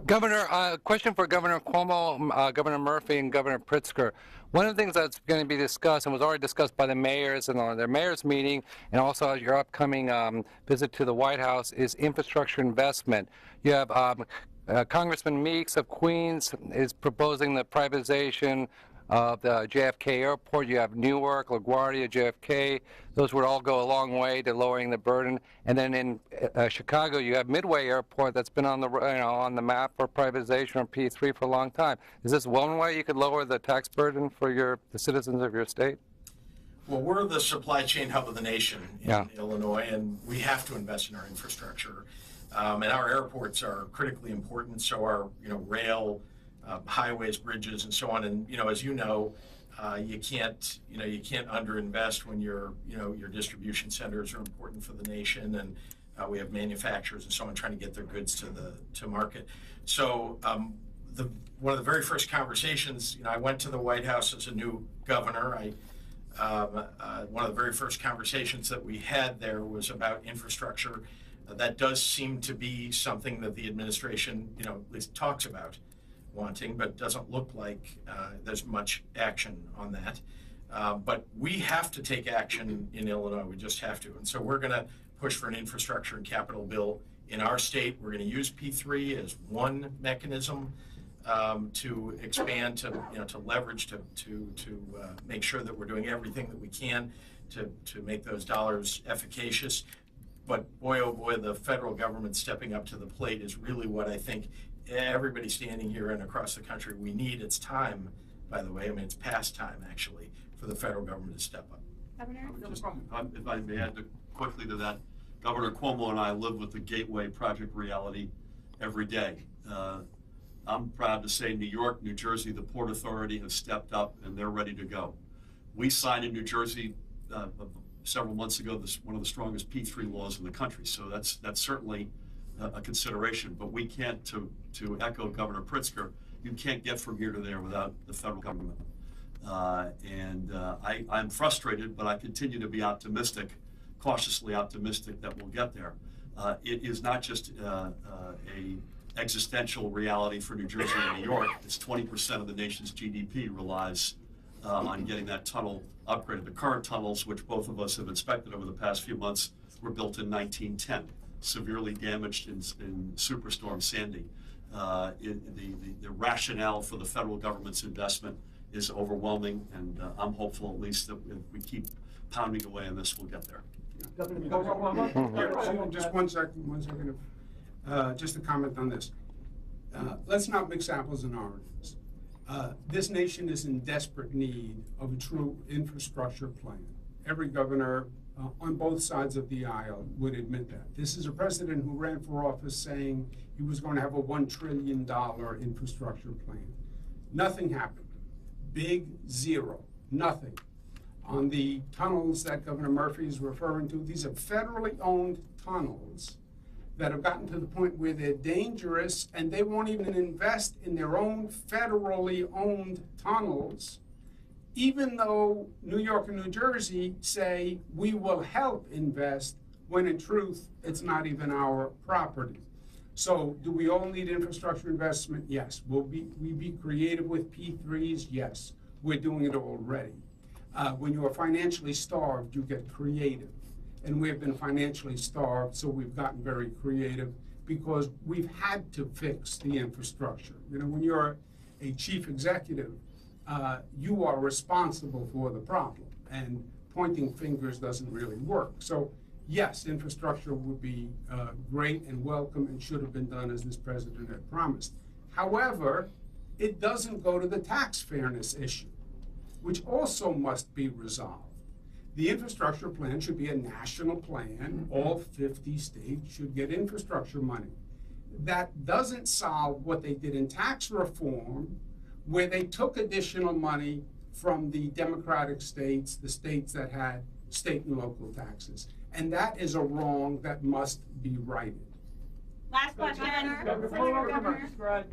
Governor, question for Governor Cuomo, Governor Murphy, and Governor Pritzker. One of the things that's going to be discussed and was already discussed by the mayors and on their mayors meeting, and also at your upcoming visit to the White House, is infrastructure investment. You have Congressman Meeks of Queens is proposing the privatization of the JFK Airport. You have Newark, LaGuardia, JFK. Those would all go a long way to lowering the burden. And then in Chicago, you have Midway Airport that's been on the on the map for privatization or P3 for a long time. Is this one way you could lower the tax burden for the citizens of your state? Well, we're the supply chain hub of the nation in Illinois, and we have to invest in our infrastructure. And our airports are critically important. So are rail. Highways, bridges, and so on. And as you know, you can't underinvest when your distribution centers are important for the nation, and we have manufacturers and so on trying to get their goods to market. So one of the very first conversations, I went to the White House as a new governor. One of the very first conversations that we had there was about infrastructure. That does seem to be something that the administration, at least talks about wanting, but doesn't look like there's much action on that. But we have to take action in Illinois. We just have to. And so we're going to push for an infrastructure and capital bill in our state. We're going to use P3 as one mechanism to expand, to leverage, to make sure that we're doing everything that we can to make those dollars efficacious. But boy, oh boy, the federal government stepping up to the plate is really what I think everybody standing here and across the country we need. It's time, by the way. I mean, it's past time, actually, for the federal government to step up. Governor? Just, if I may add quickly to that, Governor Cuomo and I live with the Gateway project reality every day. I'm proud to say New York, New Jersey, the Port Authority has stepped up and they're ready to go. We signed in New Jersey several months ago one of the strongest P3 laws in the country, so that's certainly a consideration, but we can't, to echo Governor Pritzker, you can't get from here to there without the federal government. I'm frustrated, but I continue to be optimistic, cautiously optimistic that we'll get there. It is not just a existential reality for New Jersey and New York. It's 20% of the nation's GDP relies on getting that tunnel upgraded. The current tunnels, which both of us have inspected over the past few months, were built in 1910. Severely damaged in Superstorm Sandy. The rationale for the federal government's investment is overwhelming, and I'm hopeful at least that if we keep pounding away on this, we'll get there. Just one second. Just a comment on this. Let's not mix apples and oranges. This nation is in desperate need of a true infrastructure plan. Every governor on both sides of the aisle would admit that. This is a president who ran for office saying he was going to have a $1 trillion infrastructure plan. Nothing happened. Big zero. Nothing. On the tunnels that Governor Murphy is referring to, these are federally owned tunnels that have gotten to the point where they're dangerous and they won't even invest in their own federally owned tunnels, even though New York and New Jersey say we will help invest, when in truth, it's not even our property. So do we all need infrastructure investment? Yes. Will we be creative with P3s? Yes. We're doing it already. When you are financially starved, you get creative. And we've been financially starved, so we've gotten very creative because we've had to fix the infrastructure. When you're a chief executive, you are responsible for the problem, and pointing fingers doesn't really work. So yes, infrastructure would be great and welcome and should have been done as this president had promised. However, it doesn't go to the tax fairness issue, which also must be resolved. The infrastructure plan should be a national plan. All 50 states should get infrastructure money. That doesn't solve what they did in tax reform, where they took additional money from the Democratic states, the states that had state and local taxes. And that is a wrong that must be righted. Last question. Governor.